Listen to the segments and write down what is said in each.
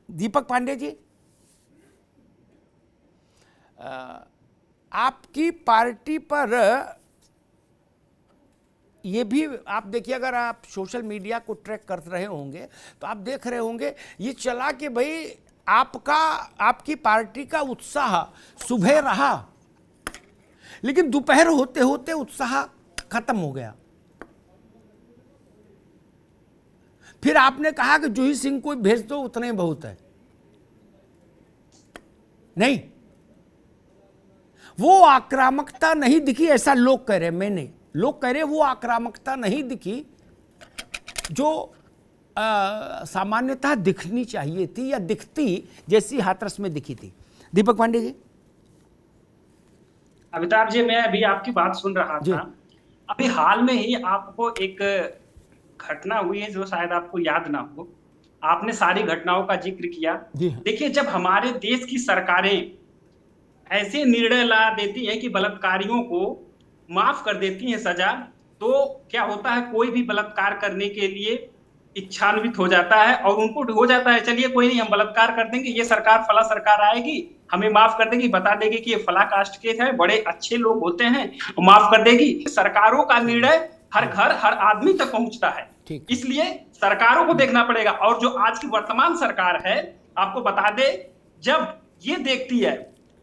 दीपक पांडे जी, आपकी पार्टी पर ये भी आप देखिए, अगर आप सोशल मीडिया को ट्रैक कर रहे होंगे तो आप देख रहे होंगे ये चला कि भाई आपकी पार्टी का उत्साह सुबह रहा, लेकिन दोपहर होते होते उत्साह खत्म हो गया। फिर आपने कहा कि जूही सिंह को भेज दो, उतने बहुत है। नहीं, वो आक्रामकता नहीं दिखी, ऐसा लोग कह रहे, मैं नहीं, लोग कह रहे वो आक्रामकता नहीं दिखी जो सामान्यतः दिखनी चाहिए थी या दिखती जैसी हाथरस में दिखी थी। दीपक पांडे जी। अमिताभ जी, मैं अभी आपकी बात सुन रहा था। अभी हाल में ही आपको एक घटना हुई है जो शायद आपको याद ना हो, आपने सारी घटनाओं का जिक्र किया। देखिए, जब हमारे देश की सरकारें ऐसे निर्णय ला देती हैं कि बलात्कारियों को माफ कर देती हैं सजा, तो क्या होता है, कोई भी बलात्कार करने के लिए इच्छान्वित हो जाता है और उनको हो जाता है चलिए कोई नहीं, हम बलात्कार कर देंगे, ये सरकार फला सरकार आएगी, हमें माफ कर देगी, बता देगी कि ये फला कास्ट के हैं, बड़े अच्छे लोग होते हैं, माफ कर देगी। सरकारों का निर्णय हर घर हर आदमी तक पहुंचता है, इसलिए सरकारों को देखना पड़ेगा। और जो आज की वर्तमान सरकार है, आपको बता दे, जब ये देखती है,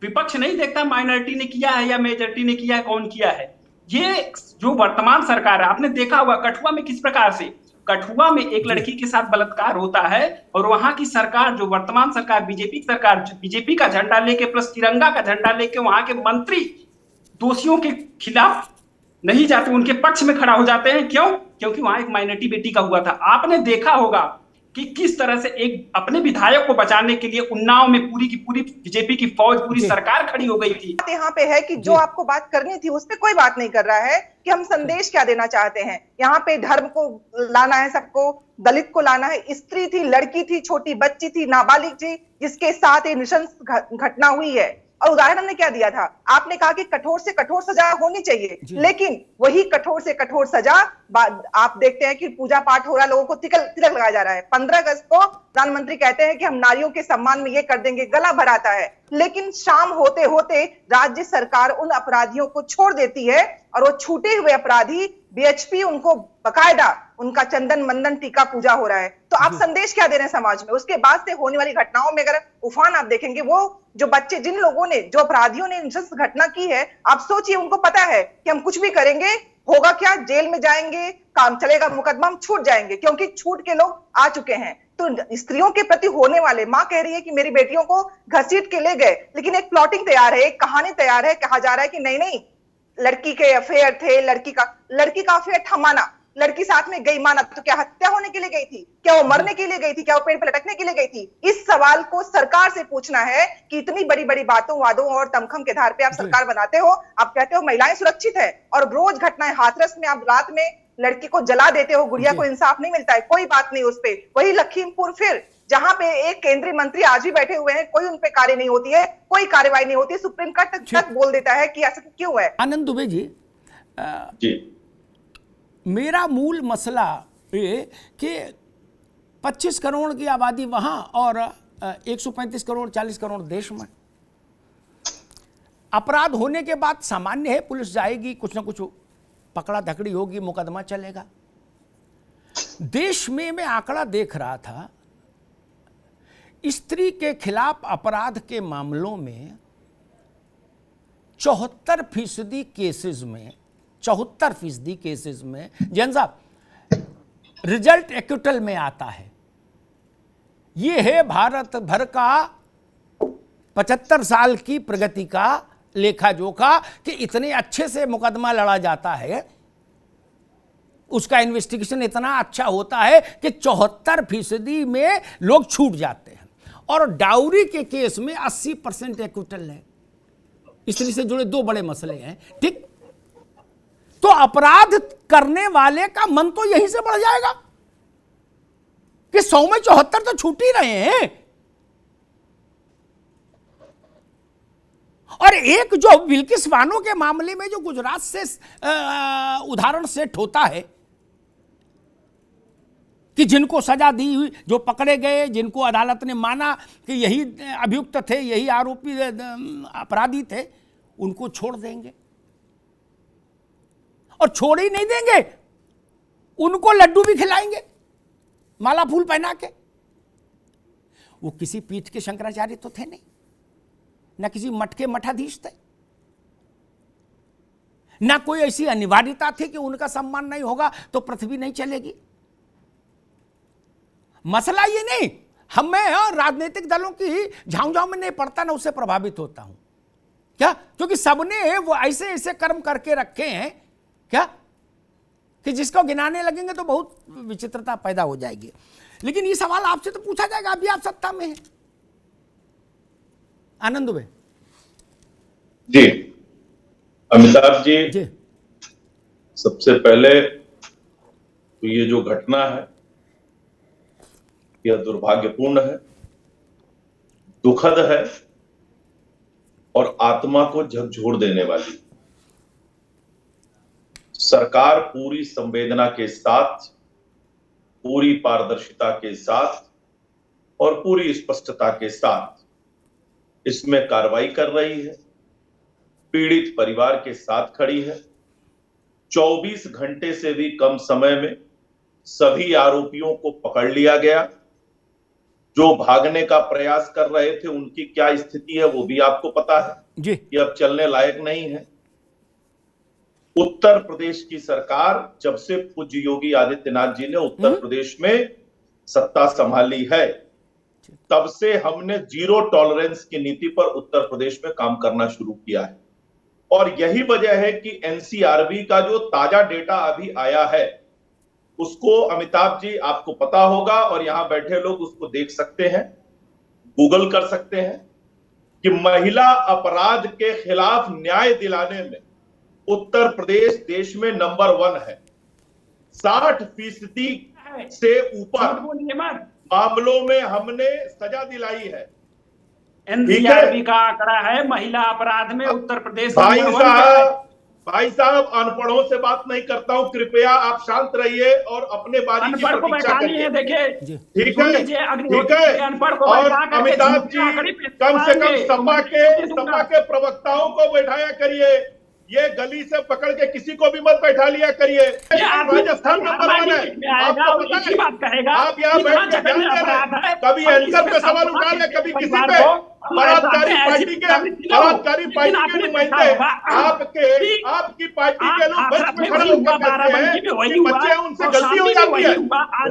विपक्ष नहीं देखता माइनॉरिटी ने किया है या मेजॉरिटी ने किया है, कौन किया है, ये जो वर्तमान सरकार है, आपने देखा होगा कठुआ में किस प्रकार से, कठुआ में एक लड़की के साथ बलात्कार होता है और वहां की सरकार, जो वर्तमान सरकार बीजेपी की सरकार, बीजेपी का झंडा लेके प्लस तिरंगा का झंडा लेके वहां के मंत्री दोषियों के खिलाफ नहीं जाते, उनके पक्ष में खड़ा हो जाते हैं। क्यों? क्योंकि वहां एक माइनॉरिटी बेटी का हुआ था। आपने देखा होगा कि किस तरह से एक अपने विधायक को बचाने के लिए उन्नाव में पूरी की पूरी बीजेपी की फौज, पूरी सरकार खड़ी हो गई थी। यहाँ पे है कि जो आपको बात करनी थी उस पे कोई बात नहीं कर रहा है कि हम संदेश क्या देना चाहते हैं। यहाँ पे धर्म को लाना है, सबको, दलित को लाना है, स्त्री थी, लड़की थी, छोटी बच्ची थी, नाबालिग थी, जिसके साथ ये नृशंस घटना हुई है। और उदाहरण ने क्या दिया था, आपने कहा कि कठोर से कठोर सजा होनी चाहिए, लेकिन वही कठोर से कठोर सजा आप देखते हैं कि पूजा पाठ हो रहा है, लोगों को तिलक लगाया जा रहा है। 15 अगस्त को प्रधानमंत्री कहते हैं कि हम नारियों के सम्मान में ये कर देंगे, गला भराता है, लेकिन शाम होते होते राज्य सरकार उन अपराधियों को छोड़ देती है और वो छूटे हुए अपराधी बीएचपी उनको बकायदा उनका चंदन मंदन टीका पूजा हो रहा है। तो आप संदेश क्या दे रहे हैं समाज में? उसके बाद से होने वाली घटनाओं में अगर उफान आप देखेंगे, वो जो बच्चे, जिन लोगों ने, जो अपराधियों ने नृशंस घटना की है, आप सोचिए, उनको पता है कि हम कुछ भी करेंगे होगा क्या, जेल में जाएंगे, काम चलेगा, मुकदमा, हम छूट जाएंगे, क्योंकि छूट के लोग आ चुके हैं। तो स्त्रियों के प्रति होने वाले, माँ कह रही है कि मेरी बेटियों को घसीट के ले गए, लेकिन एक प्लॉटिंग तैयार है, एक कहानी तैयार है, कहा जा रहा है कि नहीं नहीं, लड़की के अफेयर थे, लड़की का अफेयर था, माना, लड़की साथ में गई, माना, तो क्या हत्या होने के लिए गई थी? क्या वो मरने के लिए गई थी? क्या वो पेड़ पर लटकने के लिए गई थी? इस सवाल को सरकार से पूछना है कि इतनी बड़ी बड़ी बातों, वादों और दमखम के आधार पे आप सरकार बनाते हो, आप कहते हो महिलाएं सुरक्षित है, और रोज घटनाएं, हाथरस में आप रात में लड़की को जला देते हो, गुड़िया को इंसाफ नहीं मिलता है, कोई बात नहीं उस पे। वही लखीमपुर, फिर जहां पे एक केंद्रीय मंत्री आज भी बैठे हुए हैं, कोई उन पे कार्य नहीं होती है, कोई कार्रवाई नहीं होती, सुप्रीम कोर्ट तक बोल देता है कि ऐसा क्यों है। आनंद दुबे जी, मेरा मूल मसला ये कि 25 करोड़ की आबादी वहां और 135 करोड़ 40 करोड़ देश में, अपराध होने के बाद सामान्य है, पुलिस जाएगी, कुछ ना कुछ पकड़ा धकड़ी होगी, मुकदमा चलेगा। देश में मैं आंकड़ा देख रहा था, स्त्री के खिलाफ अपराध के मामलों में 74% केसेस में, 74% केसेस में, जैन साहब, रिजल्ट एक्विटल में आता है। यह है भारत भर का 75 साल की प्रगति का लेखा जोखा कि इतने अच्छे से मुकदमा लड़ा जाता है, उसका इन्वेस्टिगेशन इतना अच्छा होता है कि 74% में लोग छूट जाते हैं। और डाउरी के केस में 80% एक्विटल है। स्त्री से जुड़े दो बड़े मसले हैं, ठीक? तो अपराध करने वाले का मन तो यहीं से बढ़ जाएगा कि 100 में 74 तो छूट ही रहे हैं। और एक जो बिल्किस बानो के मामले में जो गुजरात से उदाहरण सेट होता है, कि जिनको सजा दी हुई, जो पकड़े गए, जिनको अदालत ने माना कि यही अभियुक्त थे, यही आरोपी अपराधी थे, उनको छोड़ देंगे? और छोड़ ही नहीं देंगे, उनको लड्डू भी खिलाएंगे माला फूल पहना के। वो किसी पीठ के शंकराचार्य तो थे नहीं, ना किसी मठ के मठाधीश थे, ना कोई ऐसी अनिवार्यता थी कि उनका सम्मान नहीं होगा तो पृथ्वी नहीं चलेगी। मसला ये नहीं, मैं राजनीतिक दलों की झांझाव में नहीं पड़ता, ना उससे प्रभावित होता हूं। क्या? क्योंकि सबने वो ऐसे ऐसे कर्म करके रखे हैं क्या कि जिसको गिनाने लगेंगे तो बहुत विचित्रता पैदा हो जाएगी। लेकिन ये सवाल आपसे तो पूछा जाएगा, अभी आप सत्ता में हैं। आनंद दुबे जी, अमिताभ जी, सबसे पहले तो ये जो घटना है यह दुर्भाग्यपूर्ण है, दुखद है और आत्मा को झकझोर देने वाली। सरकार पूरी संवेदना के साथ, पूरी पारदर्शिता के साथ और पूरी स्पष्टता के साथ इसमें कार्रवाई कर रही है, पीड़ित परिवार के साथ खड़ी है। 24 घंटे से भी कम समय में सभी आरोपियों को पकड़ लिया गया। जो भागने का प्रयास कर रहे थे उनकी क्या स्थिति है वो भी आपको पता है जी। कि अब चलने लायक नहीं है। उत्तर प्रदेश की सरकार, जब से पूज्य योगी आदित्यनाथ जी ने उत्तर प्रदेश में सत्ता संभाली है, तब से हमने जीरो टॉलरेंस की नीति पर उत्तर प्रदेश में काम करना शुरू किया है। और यही वजह है कि एनसीआरबी का जो ताजा डेटा अभी आया है उसको अमिताभ जी आपको पता होगा और यहां बैठे लोग उसको देख सकते हैं, गूगल कर सकते हैं कि महिला अपराध के खिलाफ न्याय दिलाने में उत्तर प्रदेश देश में नंबर 1 है। 60% से ऊपर मामलों में हमने सजा दिलाई है। एनसीआरबी का आंकड़ा है महिला अपराध में उत्तर प्रदेश। भाई साहब अनपढ़ों से बात नहीं करता हूं, कृपया आप शांत रहिए और अपने बारी की प्रतीक्षा करिए। देखिए ठीक है। और अमिताभ जी कम से कम सपा के प्रवक्ताओं को बैठाया करिए, ये गली से पकड़ के किसी को भी मत बैठा लिया करिए। राजस्थान नंबर 1 है, आपको पता है। आप यहाँ बैठ के ध्यान दे रहे हैं, कभी एंकर पे सवाल उठा ले, कभी किसी पे। बलात्कारी पार्टी के नुमाइंदे आपकी पार्टी के लोग मंच में खड़े होकर कहते हैं कि बच्चे उनसे गलती हो जाती है।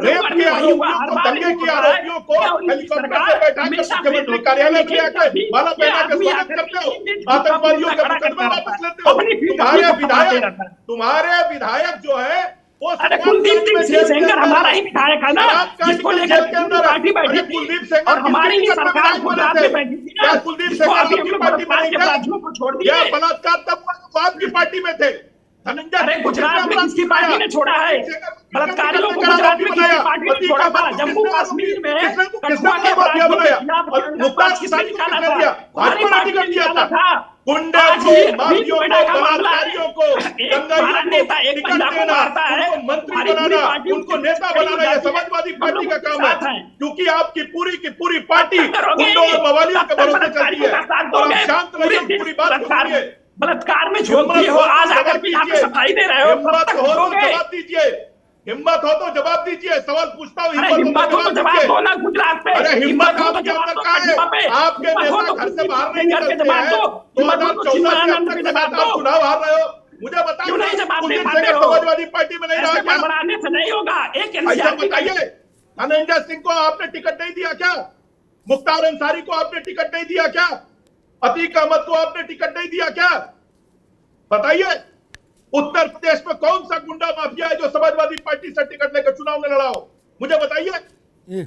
रेप के आरोपियों को, दंगे के आरोपियों को हेलीकॉप्टर से बैठा कर मुख्यमंत्री कार्यालय में आकर माला पहना कर स्वागत करते हो, आतंकवादियों के मुकदमे वापस लेते हो। तुम्हारे विधायक जो है वो कुलदीप सिंह सेंगर हमारा ही विधायक है ना, जिसको लेकर पार्टी बैठी थी और हमारी ही सरकार गुजरात में बैठी थी ना। कुलदीप सेंगर की पार्टी में अपराधियों को छोड़ दिया। बलात्कार तब आपकी पार्टी में थे। अरे गुजरात में किसकी पार्टी ने छोड़ा है? बलात्कारियों को गुजरात में किसकी पार्टी ने छोड़ा था? जम्मू कश्मीर में कठुआ के अपराधियों के खिलाफ किसने निकाला था? हमारी पार्टी ने निकाला था। गुंडे को, माफियों को, बलात्कारियों को, दंगाइयों को टिकट देना, उनको मंत्री बनाना, उनको नेता बनाना, यह समाजवादी पार्टी का काम है। क्योंकि आपकी पूरी की पूरी पार्टी गुंडों और मवालियों के भरोसे चलती है। और आप शांत रहिए, पूरी बात सुनिए। बलात्कार में झोंकती हो, आज आकर के यहाँ पे सफाई दे रहे हो। हिम्मत हो तो जवाब दीजिए, हिम्मत हो तो जवाब दीजिए। सवाल पूछता हूँ, हिम्मत हो तो जवाब दो ना। गुजरात में अरे हिम्मत आपके अंदर का है? आपके नेता घर से बाहर नहीं निकलते हैं। 2014 से आप चुनाव हार रहे हो। मुझे बताइए, कुलदीप सेंगर समाजवादी पार्टी में नहीं रहा क्या? बढ़ाने से नहीं होगा। एक ऐसा बताइए, धनंजय सिंह को आपने टिकट नहीं दिया क्या? मुख्तार अंसारी को आपने टिकट नहीं दिया क्या? अतीक अहमद को आपने टिकट नहीं दिया क्या? बताइए, उत्तर प्रदेश में कौन सा गुंडा माफिया है जो समाजवादी पार्टी से टिकट लेकर चुनाव में लड़ा हो? मुझे बताइए।